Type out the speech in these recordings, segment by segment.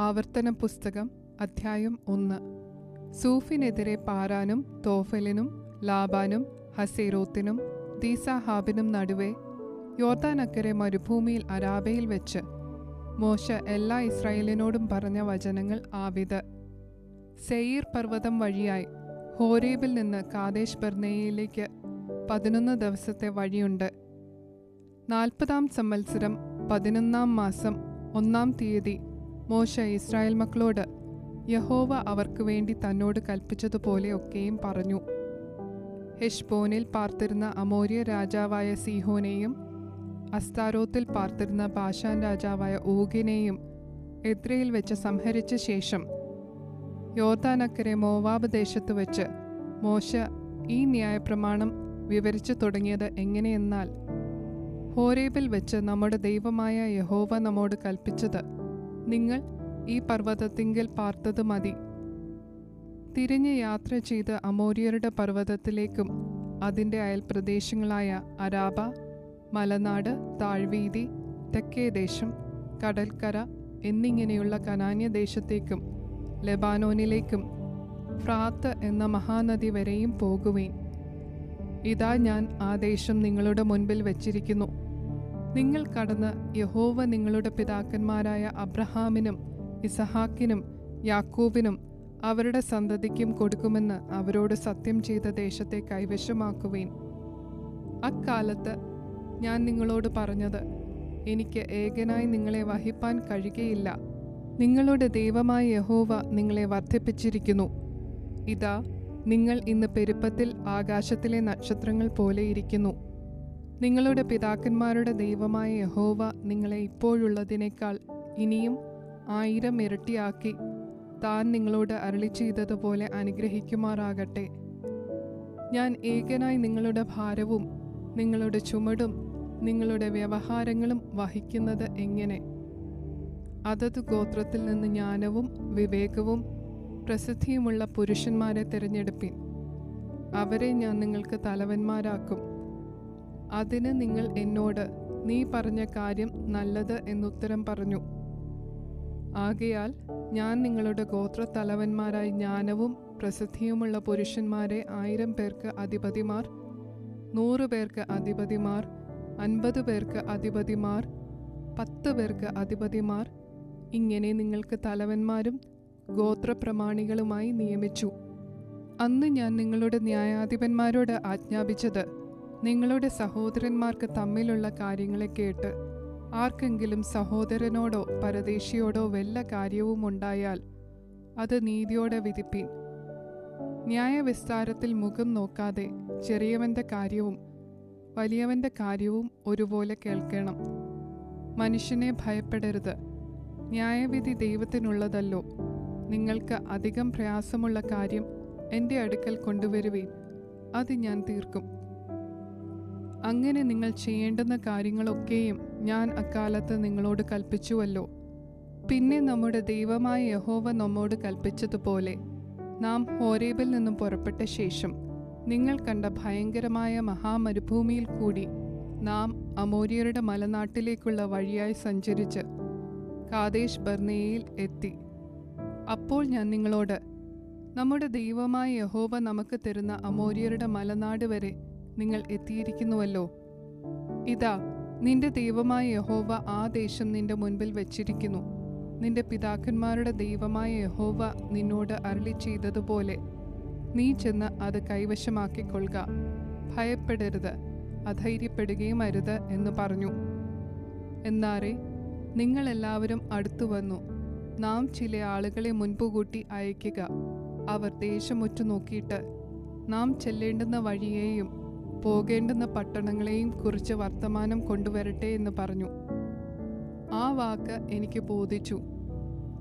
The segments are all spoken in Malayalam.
ആവർത്തന പുസ്തകം അധ്യായം 1. സൂഫിനെതിരെ പാരാനും തോഫലിനും ലാബാനും ഹസേരോത്തിനും ദീസാഹാബിനും നടുവേ യോർദാനക്കരെ മരുഭൂമിയിൽ അരാബയിൽ വെച്ച് മോശ എല്ലാ ഇസ്രായേലിനോടും പറഞ്ഞ വചനങ്ങൾ ആവിത്. സെയീർ പർവ്വതം വഴിയായി ഹോരേബിൽ നിന്ന് കാദേശ് ബർന്നേയയിലേക്ക് 11 ദിവസത്തെ വഴിയുണ്ട്. 40-ാം സംവത്സരം 11-ാം മാസം 1-ാം തീയതി മോശ ഇസ്രായേൽ മക്കളോട് യഹോവ അവർക്ക് വേണ്ടി തന്നോട് കൽപ്പിച്ചതുപോലെ ഒക്കെയും പറഞ്ഞു. ഹെശ്ബോനിൽ പാർത്തിരുന്ന അമോര്യ രാജാവായ സീഹോനെയും അസ്താരോത്തിൽ പാർത്തിരുന്ന ബാശാൻ രാജാവായ ഓഗിനെയും എദ്രയിൽ വെച്ച് സംഹരിച്ച ശേഷം യോർദാനക്കരെ മോവാബ് ദേശത്ത് വെച്ച് മോശ ഈ ന്യായപ്രമാണം വിവരിച്ചു തുടങ്ങിയത് എങ്ങനെയെന്നാൽ, ഹോരേബിൽ വെച്ച് നമ്മുടെ ദൈവമായ യഹോവ നമ്മോട് കൽപ്പിച്ചത്, നിങ്ങൾ ഈ പർവ്വതത്തിങ്കൽ പാർത്തത് മതി. തിരിഞ്ഞ് യാത്ര ചെയ്ത് അമോര്യരുടെ പർവ്വതത്തിലേക്കും അതിൻ്റെ അയൽപ്രദേശങ്ങളായ അരാബ, മലനാട്, താഴ്വീതി, തെക്കേദേശം, കടൽക്കര എന്നിങ്ങനെയുള്ള കനാന്യദേശത്തേക്കും ലെബാനോനിലേക്കും ഫ്രാത്ത് എന്ന മഹാനദി വരെയും പോകുവേൻ. ഇതാ ഞാൻ ആ ദേശം നിങ്ങളുടെ മുൻപിൽ വച്ചിരിക്കുന്നു. നിങ്ങൾ കടന്ന് യഹോവ നിങ്ങളുടെ പിതാക്കന്മാരായ അബ്രഹാമിനും ഇസഹാക്കിനും യാക്കോബിനും അവരുടെ സന്തതിക്കും കൊടുക്കുമെന്ന് അവരോട് സത്യം ചെയ്ത ദേശത്തെ കൈവശമാക്കുവേൻ. അക്കാലത്ത് ഞാൻ നിങ്ങളോട് പറഞ്ഞത്, എനിക്ക് ഏകനായി നിങ്ങളെ വഹിപ്പാൻ കഴിയുകയില്ല. നിങ്ങളുടെ ദൈവമായ യഹോവ നിങ്ങളെ വർദ്ധിപ്പിച്ചിരിക്കുന്നു. ഇതാ നിങ്ങൾ ഇന്ന് പെരുപ്പത്തിൽ ആകാശത്തിലെ നക്ഷത്രങ്ങൾ പോലെ ഇരിക്കുന്നു. നിങ്ങളുടെ പിതാക്കന്മാരുടെ ദൈവമായ യഹോവ നിങ്ങളെ ഇപ്പോഴുള്ളതിനേക്കാൾ ഇനിയും 1000 ഇരട്ടിയാക്കി താൻ നിങ്ങളോട് അരുളി ചെയ്തതുപോലെ അനുഗ്രഹിക്കുമാറാകട്ടെ. ഞാൻ ഏകനായി നിങ്ങളുടെ ഭാരവും നിങ്ങളുടെ ചുമടും നിങ്ങളുടെ വ്യവഹാരങ്ങളും വഹിക്കുന്നത് എങ്ങനെ? അതത് ഗോത്രത്തിൽ നിന്ന് ജ്ഞാനവും വിവേകവും പ്രസിദ്ധിയുമുള്ള പുരുഷന്മാരെ തിരഞ്ഞെടുപ്പിൻ. അവരെ ഞാൻ നിങ്ങൾക്ക് തലവന്മാരാക്കും. അതിന് നിങ്ങൾ എന്നോട്, നീ പറഞ്ഞ കാര്യം നല്ലത് എന്നുത്തരം പറഞ്ഞു. ആകയാൽ ഞാൻ നിങ്ങളുടെ ഗോത്രത്തലവന്മാരായി ജ്ഞാനവും പ്രസിദ്ധിയുമുള്ള പുരുഷന്മാരെ 1000 പേർക്ക് അധിപതിമാർ, 100 പേർക്ക് അധിപതിമാർ, 50 പേർക്ക് അധിപതിമാർ, 10 പേർക്ക് അധിപതിമാർ, ഇങ്ങനെ നിങ്ങൾക്ക് തലവന്മാരും ഗോത്രപ്രമാണികളുമായി നിയമിച്ചു. അന്ന് ഞാൻ നിങ്ങളുടെ ന്യായാധിപന്മാരോട് ആജ്ഞാപിച്ചത്, നിങ്ങളുടെ സഹോദരന്മാർക്ക് തമ്മിലുള്ള കാര്യങ്ങളെ കേട്ട് ആർക്കെങ്കിലും സഹോദരനോടോ പരദേശിയോടോ വല്ല കാര്യവും ഉണ്ടായാൽ അത് നീതിയോടെ വിധിപ്പീൻ. ന്യായവിസ്താരത്തിൽ മുഖം നോക്കാതെ ചെറിയവന്റെ കാര്യവും വലിയവന്റെ കാര്യവും ഒരുപോലെ കേൾക്കണം. മനുഷ്യനെ ഭയപ്പെടരുത്. ന്യായവിധി ദൈവത്തിനുള്ളതല്ലോ. നിങ്ങൾക്ക് അധികം പ്രയാസമുള്ള കാര്യം എൻ്റെ അടുക്കൽ കൊണ്ടുവരുവീൻ, അത് ഞാൻ തീർക്കും. അങ്ങനെ നിങ്ങൾ ചെയ്യേണ്ടുന്ന കാര്യങ്ങളൊക്കെയും ഞാൻ അക്കാലത്ത് നിങ്ങളോട് കൽപ്പിച്ചുവല്ലോ. പിന്നെ നമ്മുടെ ദൈവമായ യഹോവ നമ്മോട് കൽപ്പിച്ചതുപോലെ നാം ഹോരേബിൽ നിന്നും പുറപ്പെട്ട ശേഷം നിങ്ങൾ കണ്ട ഭയങ്കരമായ മഹാമരുഭൂമിയിൽ കൂടി നാം അമോര്യരുടെ മലനാട്ടിലേക്കുള്ള വഴിയായി സഞ്ചരിച്ച് കാദേശ് ബർന്നേയയിൽ എത്തി. അപ്പോൾ ഞാൻ നിങ്ങളോട്, നമ്മുടെ ദൈവമായ യഹോവ നമുക്ക് തരുന്ന അമോര്യരുടെ മലനാട് വരെ നിങ്ങൾ എത്തിയിരിക്കുന്നുവല്ലോ. ഇതാ നിന്റെ ദൈവമായ യഹോവ ആ ദേശം നിന്റെ മുൻപിൽ വച്ചിരിക്കുന്നു. നിന്റെ പിതാക്കന്മാരുടെ ദൈവമായ യഹോവ നിന്നോട് അരുളി ചെയ്തതുപോലെ നീ ചെന്ന് അത് കൈവശമാക്കിക്കൊള്ളുക. ഭയപ്പെടരുത്, അധൈര്യപ്പെടുകയും അരുത് എന്ന് പറഞ്ഞു. എന്നാറെ നിങ്ങളെല്ലാവരും അടുത്തു വന്നു. നാം ചില ആളുകളെ മുൻപുകൂട്ടി അയക്കുക. അവർ ദേശമൊറ്റു നോക്കിയിട്ട് നാം ചെല്ലേണ്ടുന്ന വഴിയെയും പോകേണ്ടുന്ന പട്ടണങ്ങളെയും കുറിച്ച് വർത്തമാനം കൊണ്ടുവരട്ടെ എന്ന് പറഞ്ഞു. ആ വാക്ക് എനിക്ക് ബോധിച്ചു.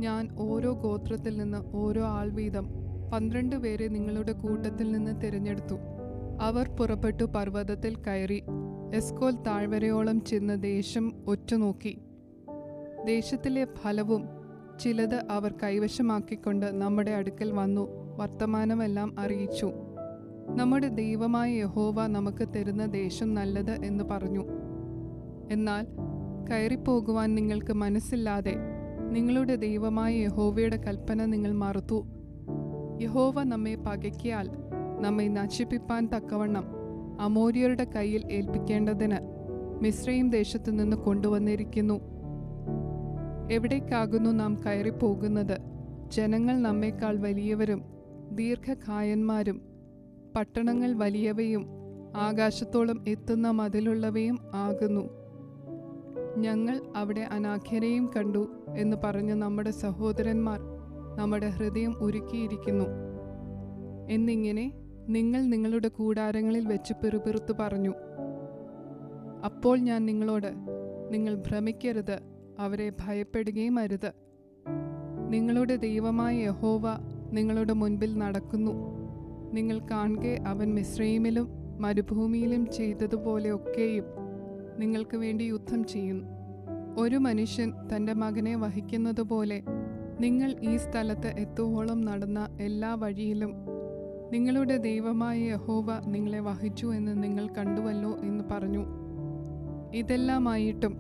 ഞാൻ ഓരോ ഗോത്രത്തിൽ നിന്ന് ഓരോ ആൾ വീതം 12 പേരെ നിങ്ങളുടെ കൂട്ടത്തിൽ നിന്ന് തിരഞ്ഞെടുത്തു. അവർ പുറപ്പെട്ടു പർവ്വതത്തിൽ കയറി എസ്കോൽ താഴ്വരയോളം ചെന്ന് ദേശം ഒറ്റുനോക്കി. ദേശത്തിലെ ഫലവും ചിലത് അവർ കൈവശമാക്കിക്കൊണ്ട് നമ്മുടെ അടുക്കൽ വന്നു വർത്തമാനമെല്ലാം അറിയിച്ചു. നമ്മുടെ ദൈവമായ യഹോവ നമുക്ക് തരുന്ന ദേശം നല്ലത് എന്ന് പറഞ്ഞു. എന്നാൽ കയറിപ്പോകുവാൻ നിങ്ങൾക്ക് മനസ്സില്ലാതെ നിങ്ങളുടെ ദൈവമായ യഹോവയുടെ കൽപ്പന നിങ്ങൾ മറുത്തു. യഹോവ നമ്മെ പകയ്ക്കാൽ നമ്മെ നശിപ്പിപ്പാൻ തക്കവണ്ണം അമോര്യരുടെ കയ്യിൽ ഏൽപ്പിക്കേണ്ടതിന് മിസ്രയീം ദേശത്തു നിന്ന് കൊണ്ടുവന്നിരിക്കുന്നു. എവിടേക്കാകുന്നു നാം കയറിപ്പോകുന്നത്? ജനങ്ങൾ നമ്മേക്കാൾ വലിയവരും ദീർഘകായന്മാരും പട്ടണങ്ങൾ വലിയവയും ആകാശത്തോളം എത്തുന്ന മതിലുള്ളവയും ആകുന്നു. ഞങ്ങൾ അവിടെ അനാഖ്യരെയും കണ്ടു എന്ന് പറഞ്ഞ് നമ്മുടെ സഹോദരന്മാർ നമ്മുടെ ഹൃദയം ഉരുക്കിയിരിക്കുന്നു എന്നിങ്ങനെ നിങ്ങൾ നിങ്ങളുടെ കൂടാരങ്ങളിൽ വെച്ച് പിറുപിറുത്തു പറഞ്ഞു. അപ്പോൾ ഞാൻ നിങ്ങളോട്, നിങ്ങൾ ഭ്രമിക്കരുത്, അവരെ ഭയപ്പെടുകയും അരുത്. നിങ്ങളുടെ ദൈവമായ യഹോവ നിങ്ങളുടെ മുൻപിൽ നടക്കുന്നു. നിങ്ങൾ കാണുക അവൻ മിസ്രയീമിലും മരുഭൂമിയിലും ചെയ്തതുപോലെ ഒക്കെയും നിങ്ങൾക്ക് വേണ്ടി യുദ്ധം ചെയ്യും. ഒരു മനുഷ്യൻ തൻ്റെ മകനെ വഹിക്കുന്നതുപോലെ നിങ്ങൾ ഈ സ്ഥലത്ത് എത്തുവോളം നടന്ന എല്ലാ വഴിയിലും നിങ്ങളുടെ ദൈവമായ യഹോവ നിങ്ങളെ വഹിച്ചു എന്ന് നിങ്ങൾ കണ്ടുവല്ലോ എന്ന് പറഞ്ഞു. ഇതെല്ലാമായിട്ടും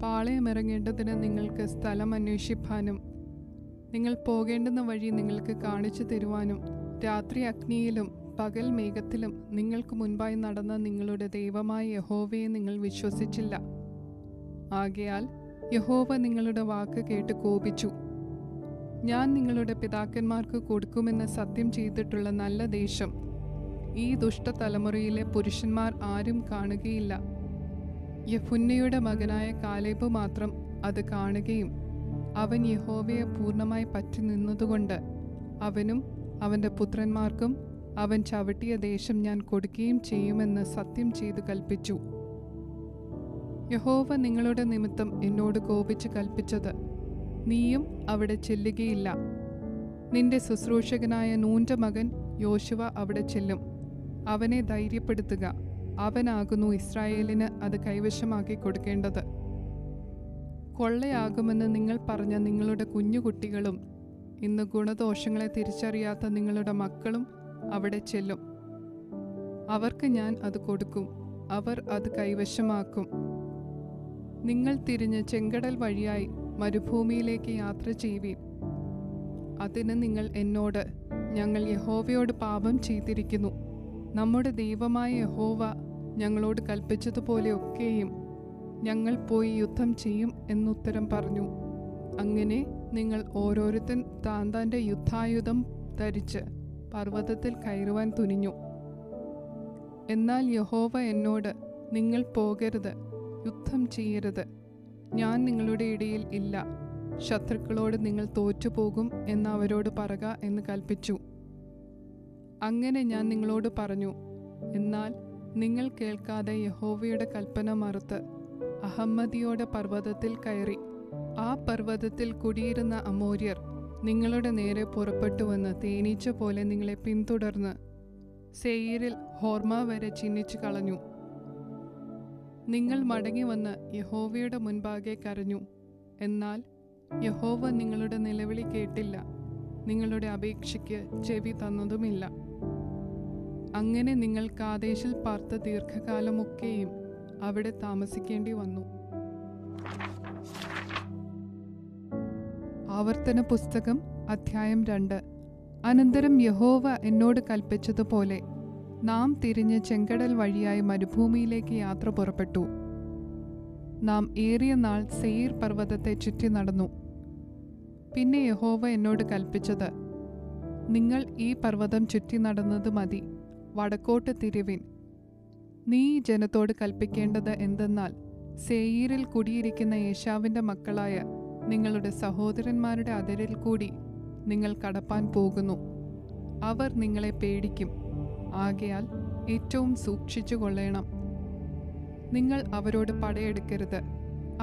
പാളയമിറങ്ങേണ്ടതിന് നിങ്ങൾക്ക് സ്ഥലം അന്വേഷിപ്പാനും നിങ്ങൾ പോകേണ്ടുന്ന വഴി നിങ്ങൾക്ക് കാണിച്ചു തരുവാനും രാത്രി അഗ്നിയിലും പകൽ മേഘത്തിലും നിങ്ങൾക്ക് മുൻപായി നടന്ന നിങ്ങളുടെ ദൈവമായ യഹോവയെ നിങ്ങൾ വിശ്വസിച്ചില്ല. ആകയാൽ യഹോവ നിങ്ങളുടെ വാക്ക് കേട്ട് കോപിച്ചു. ഞാൻ നിങ്ങളുടെ പിതാക്കന്മാർക്ക് കൊടുക്കുമെന്ന് സത്യം ചെയ്തിട്ടുള്ള നല്ല ദേശം ഈ ദുഷ്ടതലമുറയിലെ പുരുഷന്മാർ ആരും കാണുകയില്ല. യെഫുന്നെയുടെ മകനായ കാലേബ് മാത്രം അത് കാണുകയും അവൻ യഹോവയെ പൂർണ്ണമായി പറ്റി നിന്നതുകൊണ്ട് അവനും അവൻ്റെ പുത്രന്മാർക്കും അവൻ ചവിട്ടിയ ദേശം ഞാൻ കൊടുക്കുകയും ചെയ്യുമെന്ന് സത്യം ചെയ്തു കൽപ്പിച്ചു. യഹോവ നിങ്ങളുടെ നിമിത്തം എന്നോട് കോപിച്ച് കൽപ്പിച്ചത്, നീയും അവിടെ ചെല്ലുകയില്ല. നിന്റെ ശുശ്രൂഷകനായ നൂന്റെ മകൻ യോശുവ അവിടെ ചെല്ലും. അവനെ ധൈര്യപ്പെടുത്തുക. അവനാകുന്നു ഇസ്രായേലിന് അത് കൈവശമാക്കി കൊടുക്കേണ്ടത്. കൊള്ളയാകുമെന്ന് നിങ്ങൾ പറഞ്ഞ നിങ്ങളുടെ കുഞ്ഞുകുട്ടികളും ഇന്ന് ഗുണദോഷങ്ങളെ തിരിച്ചറിയാത്ത നിങ്ങളുടെ മക്കളും അവിടെ ചെല്ലും. അവർക്ക് ഞാൻ അത് കൊടുക്കും. അവർ അത് കൈവശമാക്കും. നിങ്ങൾ തിരിഞ്ഞ് ചെങ്കടൽ വഴിയായി മരുഭൂമിയിലേക്ക് യാത്ര ചെയ്യുവീൻ. അതിന് നിങ്ങൾ എന്നോട്, ഞങ്ങൾ യഹോവയോട് പാപം ചെയ്തിരിക്കുന്നു. നമ്മുടെ ദൈവമായ യഹോവ ഞങ്ങളോട് കൽപ്പിച്ചതുപോലെ ഒക്കെയും ഞങ്ങൾ പോയി യുദ്ധം ചെയ്യും എന്നുത്തരം പറഞ്ഞു. അങ്ങനെ നിങ്ങൾ ഓരോരുത്തൻ താന്താൻ്റെ യുദ്ധായുധം ധരിച്ച് പർവ്വതത്തിൽ കയറുവാൻ തുനിഞ്ഞു. എന്നാൽ യഹോവ എന്നോട്, നിങ്ങൾ പോകരുത്, യുദ്ധം ചെയ്യരുത്. ഞാൻ നിങ്ങളുടെ ഇടയിൽ ഇല്ല. ശത്രുക്കളോട് നിങ്ങൾ തോറ്റുപോകും എന്ന് അവരോട് പറക എന്ന് കൽപ്പിച്ചു. അങ്ങനെ ഞാൻ നിങ്ങളോട് പറഞ്ഞു. എന്നാൽ നിങ്ങൾ കേൾക്കാതെ യഹോവയുടെ കൽപ്പന മറുത്ത് അഹമ്മദിയോടെ പർവ്വതത്തിൽ കയറി. ആ പർവ്വതത്തിൽ കുടിയിരുന്ന അമോര്യർ നിങ്ങളുടെ നേരെ പുറപ്പെട്ടുവന്ന് തേനീച്ച പോലെ നിങ്ങളെ പിന്തുടർന്ന് സെയീരിൽ ഹോർമ വരെ ചിഹ്നിച്ചു കളഞ്ഞു. നിങ്ങൾ മടങ്ങി വന്ന് യഹോവയുടെ മുൻപാകെ കരഞ്ഞു. എന്നാൽ യഹോവ നിങ്ങളുടെ നിലവിളി കേട്ടില്ല, നിങ്ങളുടെ അപേക്ഷയ്ക്ക് ചെവി തന്നതുമില്ല. അങ്ങനെ നിങ്ങൾ കാദേശിൽ പാർത്ത ദീർഘകാലമൊക്കെയും അവിടെ താമസിക്കേണ്ടി വന്നു. ആവർത്തന പുസ്തകം അധ്യായം 2. അനന്തരം യഹോവ എന്നോട് കൽപ്പിച്ചതുപോലെ നാം തിരിഞ്ഞ് ചെങ്കടൽ വഴിയായി മരുഭൂമിയിലേക്ക് യാത്ര പുറപ്പെട്ടു. നാം ഏറിയ നാൾ സെയീർ പർവ്വതത്തെ ചുറ്റി നടന്നു. പിന്നെ യഹോവ എന്നോട് കൽപ്പിച്ചത്, നിങ്ങൾ ഈ പർവ്വതം ചുറ്റി നടന്നത് മതി, വടക്കോട്ട് തിരിവിൻ. നീ ജനത്തോട് കൽപ്പിക്കേണ്ടത് എന്തെന്നാൽ, സെയീരിൽ കുടിയിരിക്കുന്ന ഏശാവിൻ്റെ മക്കളായ നിങ്ങളുടെ സഹോദരന്മാരുടെ അതിരിൽ കൂടി നിങ്ങൾ കടപ്പാൻ പോകുന്നു. അവർ നിങ്ങളെ പേടിക്കും. ആകയാൽ ഏറ്റവും സൂക്ഷിച്ചു കൊള്ളേണം. നിങ്ങൾ അവരോട് പടയെടുക്കരുത്.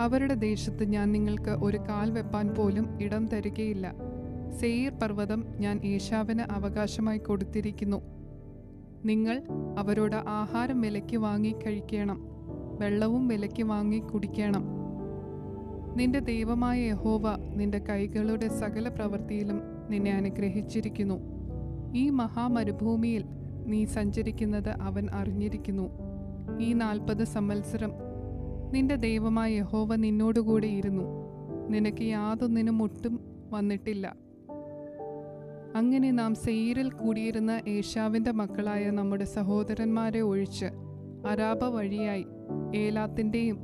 അവരുടെ ദേശത്ത് ഞാൻ നിങ്ങൾക്ക് ഒരു കാൽ വെപ്പാൻ പോലും ഇടം തരികയില്ല. സെയീർ പർവ്വതം ഞാൻ ഏശാവിന് അവകാശമായി കൊടുത്തിരിക്കുന്നു. നിങ്ങൾ അവരോട് ആഹാരം വിലയ്ക്ക് വാങ്ങി കഴിക്കണം, വെള്ളവും വിലയ്ക്ക് വാങ്ങി കുടിക്കണം. നിന്റെ ദൈവമായ യഹോവ നിന്റെ കൈകളുടെ സകല പ്രവൃത്തിയിലും നിന്നെ അനുഗ്രഹിച്ചിരിക്കുന്നു. ഈ മഹാമരുഭൂമിയിൽ നീ സഞ്ചരിക്കുന്നത് അവൻ അറിഞ്ഞിരിക്കുന്നു. ഈ 40 സംവത്സരം നിന്റെ ദൈവമായ യഹോവ നിന്നോടുകൂടെ ഇരുന്നു. നിനക്ക് യാതൊന്നിനും മുട്ടും വന്നിട്ടില്ല. അങ്ങനെ നാം സെയീരിൽ കൂടിയിരുന്ന ഏശാവിൻ്റെ മക്കളായ നമ്മുടെ സഹോദരന്മാരെ ഒഴിച്ച് അരാബ വഴിയായി ഏലാത്തിൻ്റെയും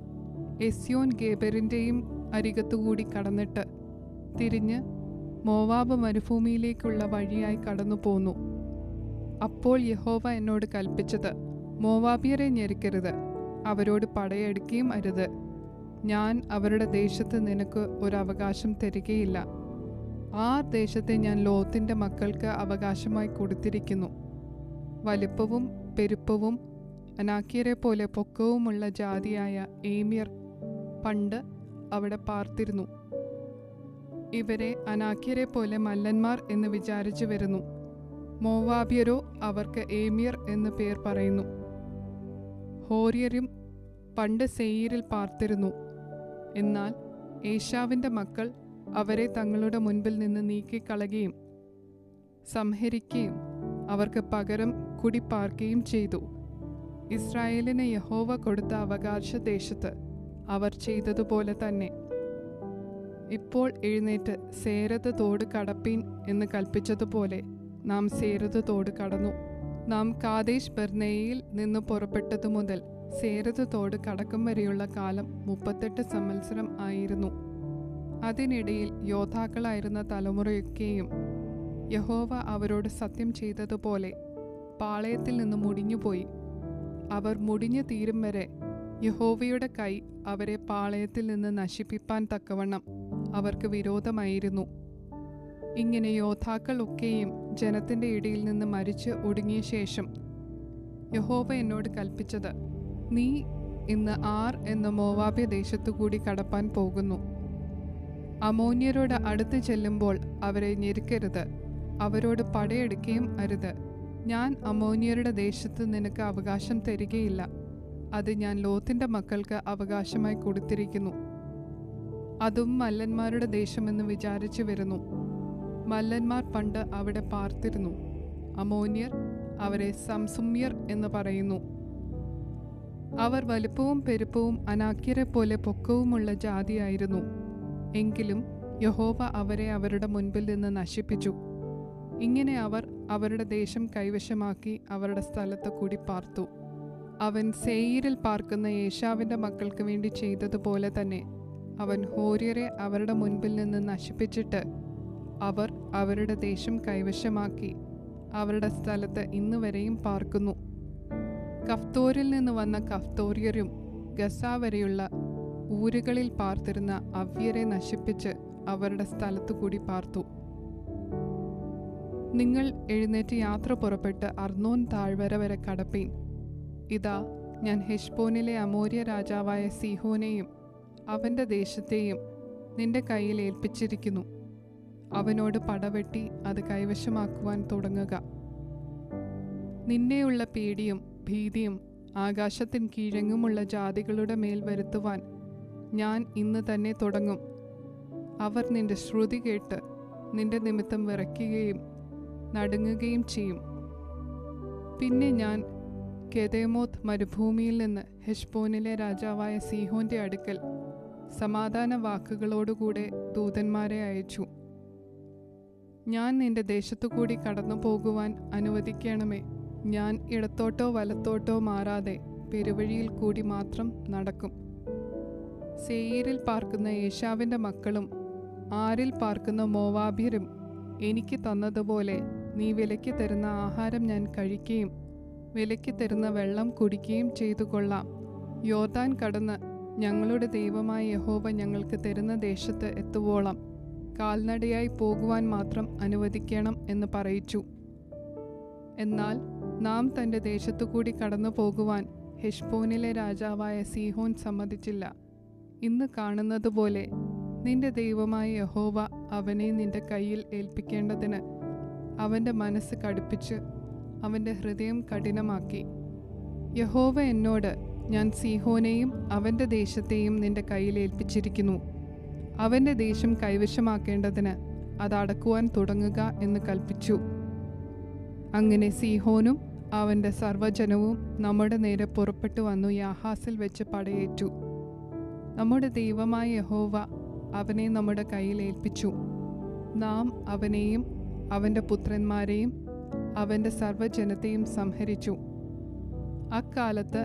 എസ്യോൻ ഗേബറിൻ്റെയും അരികത്തുകൂടി കടന്നിട്ട് തിരിഞ്ഞ് മോവാബ് മരുഭൂമിയിലേക്കുള്ള വഴിയായി കടന്നു പോന്നു. അപ്പോൾ യഹോവ എന്നോട് കൽപ്പിച്ചത്, മോവാബിയരെ ഞെരുക്കരുത്, അവരോട് പടയെടുക്കുകയും അരുത്. ഞാൻ അവരുടെ ദേശത്ത് നിനക്ക് ഒരവകാശം തരികയില്ല. ആ ദേശത്തെ ഞാൻ ലോത്തിൻ്റെ മക്കൾക്ക് അവകാശമായി കൊടുത്തിരിക്കുന്നു. വലിപ്പവും പെരുപ്പവും അനാക്യരെ പോലെ പൊക്കവുമുള്ള ജാതിയായ ഏമ്യർ പണ്ട് അവിടെ പാർത്തിരുന്നു. ഇവരെ അനാക്യരെ പോലെ മല്ലന്മാർ എന്ന് വിചാരിച്ചു വരുന്നു. മോവാബ്യരോ അവർക്ക് ഏമ്യർ എന്ന് പേർ പറയുന്നു. ഹോര്യരും പണ്ട് സെയീരിൽ പാർത്തിരുന്നു. എന്നാൽ ഏശാവിൻ്റെ മക്കൾ അവരെ തങ്ങളുടെ മുൻപിൽ നിന്ന് നീക്കിക്കളയുകയും സംഹരിക്കുകയും അവർക്ക് പകരം കുടിപ്പാർക്കുകയും ചെയ്തു. ഇസ്രായേലിന് യഹോവ കൊടുത്ത അവകാശ ദേശത്ത് അവർ ചെയ്തതുപോലെ തന്നെ. ഇപ്പോൾ എഴുന്നേറ്റ് സേരത് തോട് കടപ്പീൻ എന്ന് കൽപ്പിച്ചതുപോലെ നാം സേരത് തോട് കടന്നു. നാം കാദേശ് ബർന്നേയിൽ നിന്ന് പുറപ്പെട്ടതു മുതൽ സേരത് തോട് കടക്കും വരെയുള്ള കാലം 38 സംവത്സരം ആയിരുന്നു. അതിനിടയിൽ യോദ്ധാക്കളായിരുന്ന തലമുറയൊക്കെയും യഹോവ അവരോട് സത്യം ചെയ്തതുപോലെ പാളയത്തിൽ നിന്ന് മുടിഞ്ഞുപോയി. അവർ മുടിഞ്ഞു തീരും വരെ യഹോവയുടെ കൈ അവരെ പാളയത്തിൽ നിന്ന് നശിപ്പിപ്പാൻ തക്കവണ്ണം അവർക്ക് വിരോധമായിരുന്നു. ഇങ്ങനെ യോദ്ധാക്കൾ ഒക്കെയും ജനത്തിൻ്റെ ഇടയിൽ നിന്ന് മരിച്ച് ഒടുങ്ങിയ ശേഷം യഹോവ എന്നോട് കൽപ്പിച്ചത്, നീ ഇന്ന് ആർ എന്ന മോവാബ്യ ദേശത്തുകൂടി കടപ്പാൻ പോകുന്നു. അമോന്യരോട് അടുത്ത് ചെല്ലുമ്പോൾ അവരെ ഞെരുക്കരുത്, അവരോട് പടയെടുക്കുകയും അരുത്. ഞാൻ അമോന്യരുടെ ദേശത്ത് നിനക്ക് അവകാശം തരികയില്ല. അത് ഞാൻ ലോത്തിൻ്റെ മക്കൾക്ക് അവകാശമായി കൊടുത്തിരിക്കുന്നു. അതും മല്ലന്മാരുടെ ദേശമെന്ന് വിചാരിച്ചു വരുന്നു. മല്ലന്മാർ പണ്ട് അവിടെ പാർത്തിരുന്നു. അമോന്യർ അവരെ സംസുമ്യർ എന്ന് പറയുന്നു. അവർ വലുപ്പവും പെരുപ്പവും അനാക്യരെ പോലെ പൊക്കവുമുള്ള ജാതിയായിരുന്നു. എങ്കിലും യഹോവ അവരെ അവരുടെ മുൻപിൽ നിന്ന് നശിപ്പിച്ചു. ഇങ്ങനെ അവർ അവരുടെ ദേശം കൈവശമാക്കി അവരുടെ സ്ഥലത്ത് കൂടി പാർത്തു. അവൻ സെയീരിൽ പാർക്കുന്ന ഏശാവിൻ്റെ മക്കൾക്ക് വേണ്ടി ചെയ്തതുപോലെ തന്നെ അവൻ ഹോര്യരെ അവരുടെ മുൻപിൽ നിന്ന് നശിപ്പിച്ചിട്ട് അവർ അവരുടെ ദേശം കൈവശമാക്കി അവരുടെ സ്ഥലത്ത് ഇന്നുവരെയും പാർക്കുന്നു. കഫ്തോരിൽ നിന്ന് വന്ന കഫ്തോര്യരും ഗസ വരെയുള്ള ഊരുകളിൽ പാർത്തിരുന്ന അവ്യരെ നശിപ്പിച്ച് അവരുടെ സ്ഥലത്തു കൂടി പാർത്തു. നിങ്ങൾ എഴുന്നേറ്റ് യാത്ര പുറപ്പെട്ട് അർന്നോൻ താഴ്വര വരെ കടപ്പീൻ. ഇതാ, ഞാൻ ഹെശ്ബോനിലെ അമോര്യ രാജാവായ സീഹോനെയും അവൻ്റെ ദേശത്തെയും നിന്റെ കയ്യിൽ ഏൽപ്പിച്ചിരിക്കുന്നു. അവനോട് പടവെട്ടി അത് കൈവശമാക്കുവാൻ തുടങ്ങുക. നിന്നെയുള്ള പേടിയും ഭീതിയും ആകാശത്തിൻ കീഴെങ്ങുമുള്ള ജാതികളുടെ മേൽ വരുത്തുവാൻ ഞാൻ ഇന്ന് തന്നെ തുടങ്ങും. അവർ നിന്റെ ശ്രുതി കേട്ട് നിന്റെ നിമിത്തം വിറയ്ക്കുകയും നടുങ്ങുകയും ചെയ്യും. പിന്നെ ഞാൻ കെദേമോത്ത് മരുഭൂമിയിൽ നിന്ന് ഹെശ്ബോനിലെ രാജാവായ സീഹോന്റെ അടുക്കൽ സമാധാന വാക്കുകളോടുകൂടെ ദൂതന്മാരെ അയച്ചു. ഞാൻ നിന്റെ ദേശത്തുകൂടി കടന്നു പോകുവാൻ അനുവദിക്കണമേ. ഞാൻ ഇടത്തോട്ടോ വലത്തോട്ടോ മാറാതെ പെരുവഴിയിൽ കൂടി മാത്രം നടക്കും. സെയീരിൽ പാർക്കുന്ന ഏശാവിൻ്റെ മക്കളും ആരിൽ പാർക്കുന്ന മോവാബ്യരും എനിക്ക് തന്നതുപോലെ നീ വിലയ്ക്ക് തരുന്ന ആഹാരം ഞാൻ കഴിക്കുകയും വിലയ്ക്ക് തരുന്ന വെള്ളം കുടിക്കുകയും ചെയ്തു കൊള്ളാം. യോർദാൻ കടന്ന് ഞങ്ങളുടെ ദൈവമായ യഹോവ ഞങ്ങൾക്ക് തരുന്ന ദേശത്ത് എത്തുവോളം കാൽനടയായി പോകുവാൻ മാത്രം അനുവദിക്കണം എന്ന് പറയിച്ചു. എന്നാൽ നാം തൻ്റെ ദേശത്തുകൂടി കടന്നു പോകുവാൻ ഹെശ്ബോനിലെ രാജാവായ സീഹോൻ സമ്മതിച്ചില്ല. ഇന്ന് കാണുന്നതുപോലെ നിന്റെ ദൈവമായ യഹോവ അവനെ നിന്റെ കയ്യിൽ ഏൽപ്പിക്കേണ്ടതിന് അവൻ്റെ മനസ്സ് കടുപ്പിച്ച് അവൻ്റെ ഹൃദയം കഠിനമാക്കി. യഹോവ എന്നോട്, ഞാൻ സീഹോനെയും അവൻ്റെ ദേശത്തെയും നിന്റെ കയ്യിൽ ഏൽപ്പിച്ചിരിക്കുന്നു. അവൻ്റെ ദേശം കൈവശമാക്കേണ്ടതിന് അത് അടക്കുവാൻ തുടങ്ങുക എന്ന് കൽപ്പിച്ചു. അങ്ങനെ സീഹോനും അവൻ്റെ സർവ്വജനവും നമ്മുടെ നേരെ പുറപ്പെട്ടു വന്നു യാഹാസിൽ വെച്ച് പടയേറ്റു. നമ്മുടെ ദൈവമായ യഹോവ അവനെ നമ്മുടെ കയ്യിൽ ഏൽപ്പിച്ചു. നാം അവനെയും അവൻ്റെ പുത്രന്മാരെയും അവൻ്റെ സർവ്വജനത്തെയും സംഹരിച്ചു. അക്കാലത്ത്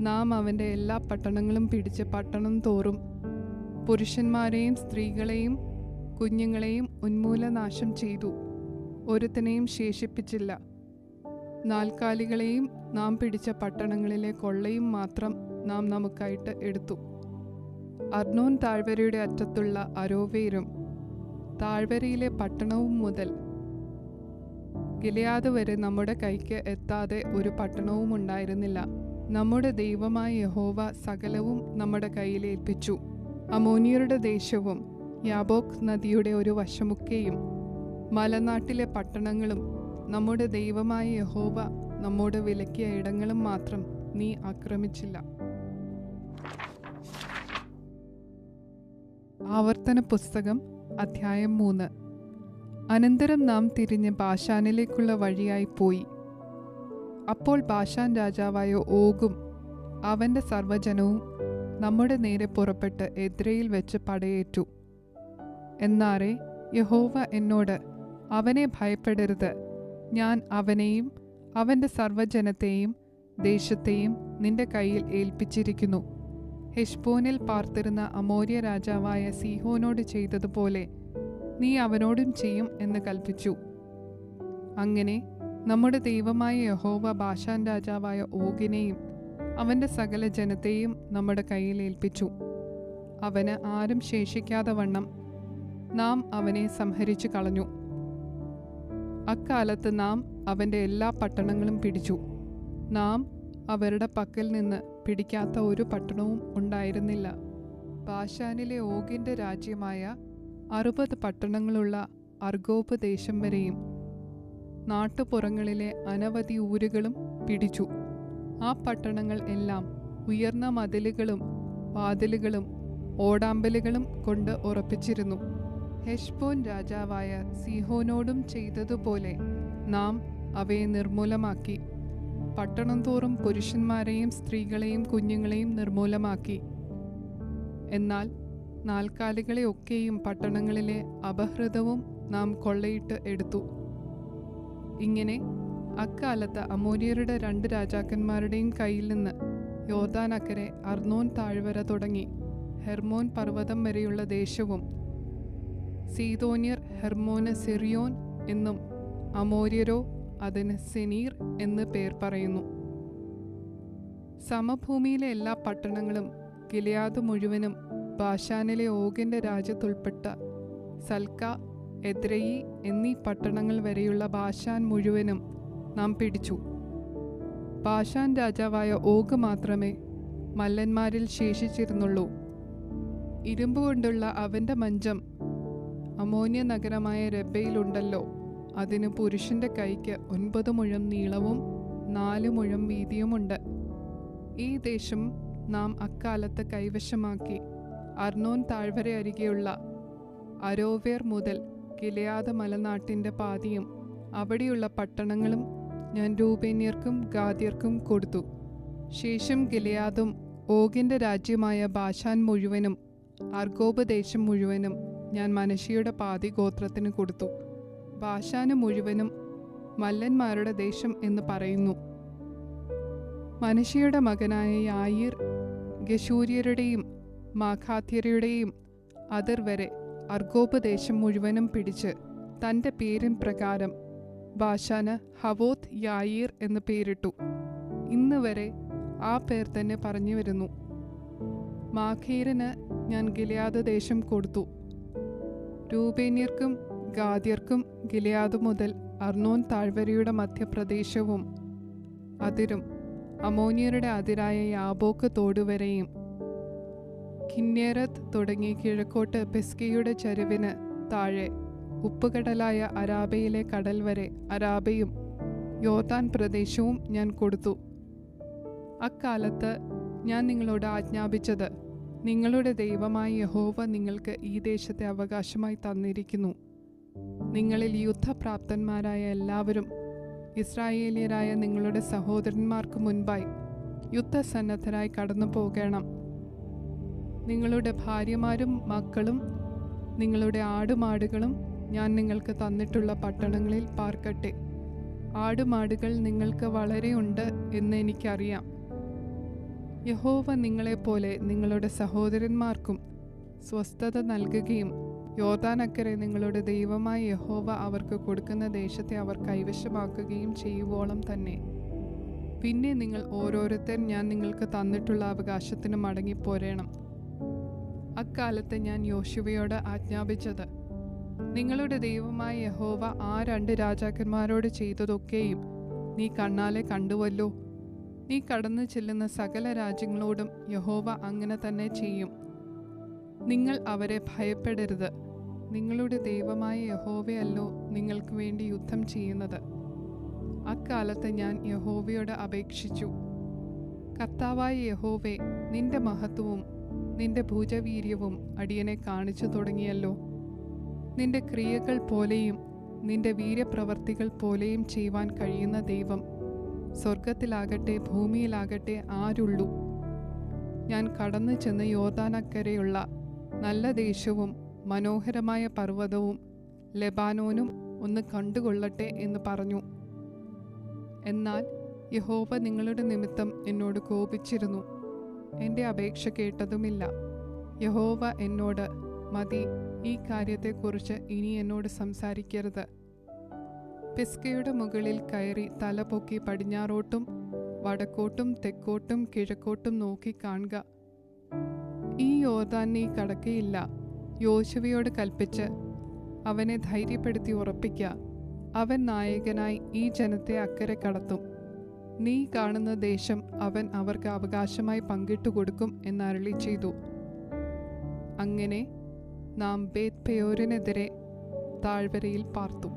നാം അവൻ്റെ എല്ലാ പട്ടണങ്ങളും പിടിച്ച് പട്ടണം തോറും പുരുഷന്മാരെയും സ്ത്രീകളെയും കുഞ്ഞുങ്ങളെയും ഉന്മൂലനാശം ചെയ്തു. ഒരുത്തനെയും ശേഷിപ്പിച്ചില്ല. നാൽക്കാലികളെയും നാം പിടിച്ച പട്ടണങ്ങളിലെ കൊള്ളയും മാത്രം നാം നമുക്കായിട്ട് എടുത്തു. അർണോൻ താഴ്വരയുടെ അറ്റത്തുള്ള അരോവേരും താഴ്വരയിലെ പട്ടണവും മുതൽ ഗിലെയാദ് വരെ നമ്മുടെ കൈക്ക് എത്താതെ ഒരു പട്ടണവും ഉണ്ടായിരുന്നില്ല. നമ്മുടെ ദൈവമായ യഹോവ സകലവും നമ്മുടെ കയ്യിൽ ഏൽപ്പിച്ചു. അമോനിയരുടെ ദേശവും യാബോക്ക് നദിയുടെ ഒരു വശമൊക്കെയും മലനാട്ടിലെ പട്ടണങ്ങളും നമ്മുടെ ദൈവമായ യഹോവ നമ്മോട് വിലക്കിയ ഇടങ്ങളും മാത്രം നീ ആക്രമിച്ചില്ല. ആവർത്തന പുസ്തകം അധ്യായം 3. അനന്തരം നാം തിരിഞ്ഞ് ബാശാനിലേക്കുള്ള വഴിയായി പോയി. അപ്പോൾ ബാശാൻ രാജാവായ ഓഗും അവൻ്റെ സർവ്വജനവും നമ്മുടെ നേരെ പുറപ്പെട്ട് എദ്രയിൽ വെച്ച് പടയേറ്റു. എന്നാറെ യഹോവ എന്നോട്, അവനെ ഭയപ്പെടരുത്, ഞാൻ അവനെയും അവൻ്റെ സർവ്വജനത്തെയും ദേശത്തെയും നിന്റെ കയ്യിൽ ഏൽപ്പിച്ചിരിക്കുന്നു. ഹെശ്ബോനിൽ പാർത്തിരുന്ന അമോര്യ രാജാവായ സീഹോനോട് ചെയ്തതുപോലെ നീ അവനോടും ചെയ്യും എന്ന് കൽപ്പിച്ചു. അങ്ങനെ നമ്മുടെ ദൈവമായ യഹോവ ബാശാൻ രാജാവായ ഓഗിനെയും അവൻ്റെ സകല ജനത്തെയും നമ്മുടെ കയ്യിൽ ഏൽപ്പിച്ചു. അവന് ആരും ശേഷിക്കാതെ വണ്ണം നാം അവനെ സംഹരിച്ചു കളഞ്ഞു. അക്കാലത്ത് നാം അവൻ്റെ എല്ലാ പട്ടണങ്ങളും പിടിച്ചു. നാം അവരുടെ പക്കൽ നിന്ന് പിടിക്കാത്ത ഒരു പട്ടണവും ഉണ്ടായിരുന്നില്ല. ബാശാനിലെ ഓഗിൻ്റെ രാജ്യമായ 60 പട്ടണങ്ങളുള്ള അർഗോബ് ദേശം വരെയും നാട്ടുപുറങ്ങളിലെ അനവധി ഊരുകളും പിടിച്ചു. ആ പട്ടണങ്ങൾ എല്ലാം ഉയർന്ന മതിലുകളും വാതിലുകളും ഓടാമ്പലുകളും കൊണ്ട് ഉറപ്പിച്ചിരുന്നു. ഹെശ്ബോൻ രാജാവായ സീഹോനോടും ചെയ്തതുപോലെ നാം അവയെ നിർമൂലമാക്കി. പട്ടണം തോറും പുരുഷന്മാരെയും സ്ത്രീകളെയും കുഞ്ഞുങ്ങളെയും നിർമൂലമാക്കി. എന്നാൽ നാൽക്കാലികളെ ഒക്കെയും പട്ടണങ്ങളിലെ അപഹൃതവും നാം കൊള്ളയിട്ട് എടുത്തു. ഇങ്ങനെ അക്കാലത്ത് അമോര്യരുടെ 2 രാജാക്കന്മാരുടെയും കയ്യിൽ നിന്ന് യോർദാനക്കരെ അർണോൻ താഴ്വര തുടങ്ങി ഹെർമോൻ പർവ്വതം വരെയുള്ള ദേശവും, സീദോന്യർ ഹെർമോന് സിറിയോൻ എന്നും അമോര്യരോ അതിന് സെനീർ എന്ന് പേർ പറയുന്നു. സമഭൂമിയിലെ എല്ലാ പട്ടണങ്ങളും ഗിലെയാദ് മുഴുവനും ബാശാനിലെ ഓഗിൻ്റെ രാജ്യത്തുൾപ്പെട്ട സൽക്ക, എദ്രയി എന്നീ പട്ടണങ്ങൾ വരെയുള്ള ബാശാൻ മുഴുവനും നാം പിടിച്ചു. ബാശാൻ രാജാവായ ഓഗ് മാത്രമേ മല്ലന്മാരിൽ ശേഷിച്ചിരുന്നുള്ളൂ. ഇരുമ്പ് കൊണ്ടുള്ള അവൻ്റെ മഞ്ചം അമോന്യ നഗരമായ രബ്ബയിലുണ്ടല്ലോ. അതിന് പുരുഷന്റെ കൈക്ക് 9 മുഴം നീളവും 4 മുഴം വീതിയുമുണ്ട്. ഈ ദേശം നാം അക്കാലത്ത് കൈവശമാക്കി. അർണോൻ താഴ്വര അരികെയുള്ള അരോവേർ മുതൽ ഗിലെയാദ് മലനാട്ടിൻ്റെ പാതിയും അവിടെയുള്ള പട്ടണങ്ങളും ഞാൻ രൂബേന്യർക്കും ഗാദ്യർക്കും കൊടുത്തു. ശേഷം ഗിലെയാദും ഓഗിൻ്റെ രാജ്യമായ ബാശാൻ മുഴുവനും അർഗോബ് ദേശം മുഴുവനും ഞാൻ മനശ്ശെയുടെ പാതി ഗോത്രത്തിന് കൊടുത്തു. ബാശാന് മുഴുവനും മല്ലന്മാരുടെ ദേശം എന്ന് പറയുന്നു. മനശ്ശെയുടെ മകനായ യായീർ ഗശൂര്യരുടെയും മാഖാത്യരുടെയും അതിർ വരെ അർഗോബ് ദേശം മുഴുവനും പിടിച്ച് തൻ്റെ പേരിൻ പ്രകാരം ബാശാന് ഹവോത്ത് യായീർ എന്ന് പേരിട്ടു. ഇന്ന് വരെ ആ പേർ തന്നെ പറഞ്ഞു വരുന്നു. മാഖീറിന് ഞാൻ ഗിലെയാദ് ദേശം കൊടുത്തു. രൂബേന്യർക്കും ഗാദ്യർക്കും ഗിലെയാദ് മുതൽ അർണോൻ താഴ്വരയുടെ മധ്യപ്രദേശവും അതിരും അമോന്യരുടെ അതിരായ യാബോക്ക് തോടുവരെയും കിന്നേരത്ത് തുടങ്ങി കിഴക്കോട്ട് പെസ്കയുടെ ചരിവിന് താഴെ ഉപ്പുകടലായ അരാബയിലെ കടൽ വരെ അരാബയും യോർദാൻ പ്രദേശവും ഞാൻ കൊടുത്തു. അക്കാലത്ത് ഞാൻ നിങ്ങളോട് ആജ്ഞാപിച്ചത്, നിങ്ങളുടെ ദൈവമായ യഹോവ നിങ്ങൾക്ക് ഈ ദേശത്തെ അവകാശമായി തന്നിരിക്കുന്നു. നിങ്ങളിൽ യുദ്ധപ്രാപ്തന്മാരായ എല്ലാവരും ഇസ്രായേലിയരായ നിങ്ങളുടെ സഹോദരന്മാർക്ക് മുൻപായി യുദ്ധസന്നദ്ധരായി കടന്നു പോകണം. നിങ്ങളുടെ ഭാര്യമാരും മക്കളും നിങ്ങളുടെ ആടുമാടുകളും ഞാൻ നിങ്ങൾക്ക് തന്നിട്ടുള്ള പട്ടണങ്ങളിൽ പാർക്കട്ടെ. ആടുമാടുകൾ നിങ്ങൾക്ക് വളരെ ഉണ്ട് എന്ന് എനിക്കറിയാം. യഹോവ നിങ്ങളെപ്പോലെ നിങ്ങളുടെ സഹോദരന്മാർക്കും സ്വസ്ഥത നൽകുകയും യോർദാനക്കരെ നിങ്ങളുടെ ദൈവമായ യഹോവ അവർക്ക് കൊടുക്കുന്ന ദേശത്തെ അവർ കൈവശമാക്കുകയും ചെയ്യുവോളം തന്നെ. പിന്നെ നിങ്ങൾ ഓരോരുത്തർ ഞാൻ നിങ്ങൾക്ക് തന്നിട്ടുള്ള അവകാശത്തിന് മടങ്ങിപ്പോരേണം. അക്കാലത്ത് ഞാൻ യോശുവയോട് ആജ്ഞാപിച്ചത്, നിങ്ങളുടെ ദൈവമായ യഹോവ ആ 2 രാജാക്കന്മാരോട് ചെയ്തതൊക്കെയും നീ കണ്ണാലെ കണ്ടുവല്ലോ. നീ കടന്നു ചെല്ലുന്ന സകല രാജ്യങ്ങളോടും യഹോവ അങ്ങനെ തന്നെ ചെയ്യും. നിങ്ങൾ അവരെ ഭയപ്പെടരുത്. നിങ്ങളുടെ ദൈവമായ യഹോവയല്ലോ നിങ്ങൾക്ക് വേണ്ടി യുദ്ധം ചെയ്യുന്നത്. അക്കാലത്ത് ഞാൻ യഹോവയോട് അപേക്ഷിച്ചു, കർത്താവായ യഹോവേ, നിന്റെ മഹത്വവും നിന്റെ ഭുജവീര്യവും അടിയനെ കാണിച്ചു തുടങ്ങിയല്ലോ. നിന്റെ ക്രിയകൾ പോലെയും നിന്റെ വീര്യപ്രവർത്തികൾ പോലെയും ചെയ്യുവാൻ കഴിയുന്ന ദൈവം സ്വർഗത്തിലാകട്ടെ ഭൂമിയിലാകട്ടെ ആരുള്ളൂ? ഞാൻ കടന്നു ചെന്ന് യോർദാനക്കരെയുള്ള നല്ല ദേശവും മനോഹരമായ പർവ്വതവും ലെബാനോനും ഒന്ന് കണ്ടുകൊള്ളട്ടെ എന്ന് പറഞ്ഞു. എന്നാൽ യഹോവ നിങ്ങളുടെ നിമിത്തം എന്നോട് കോപിച്ചിരുന്നു. എൻ്റെ അപേക്ഷ കേട്ടതുമില്ല. യഹോവ എന്നോട്, മതി, ഈ കാര്യത്തെക്കുറിച്ച് ഇനി എന്നോട് സംസാരിക്കരുത്. പിസ്ഗയുടെ മുകളിൽ കയറി തല പൊക്കി പടിഞ്ഞാറോട്ടും വടക്കോട്ടും തെക്കോട്ടും കിഴക്കോട്ടും നോക്കി കാണുക. ഈ യോർദാൻ നീ കടക്കയില്ല. യോശുവയോട് കൽപ്പിച്ച് അവനെ ധൈര്യപ്പെടുത്തി ഉറപ്പിക്കുക. അവൻ നായകനായി ഈ ജനത്തെ അക്കരെ കടത്തും. നീ കാണുന്ന ദേശം അവൻ അവർക്ക് അവകാശമായി പങ്കിട്ടു കൊടുക്കും എന്നരുളി ചെയ്തു. അങ്ങനെ നാം ബേത് പെയോരിനെതിരെ താഴ്വരയിൽ പാർത്തു.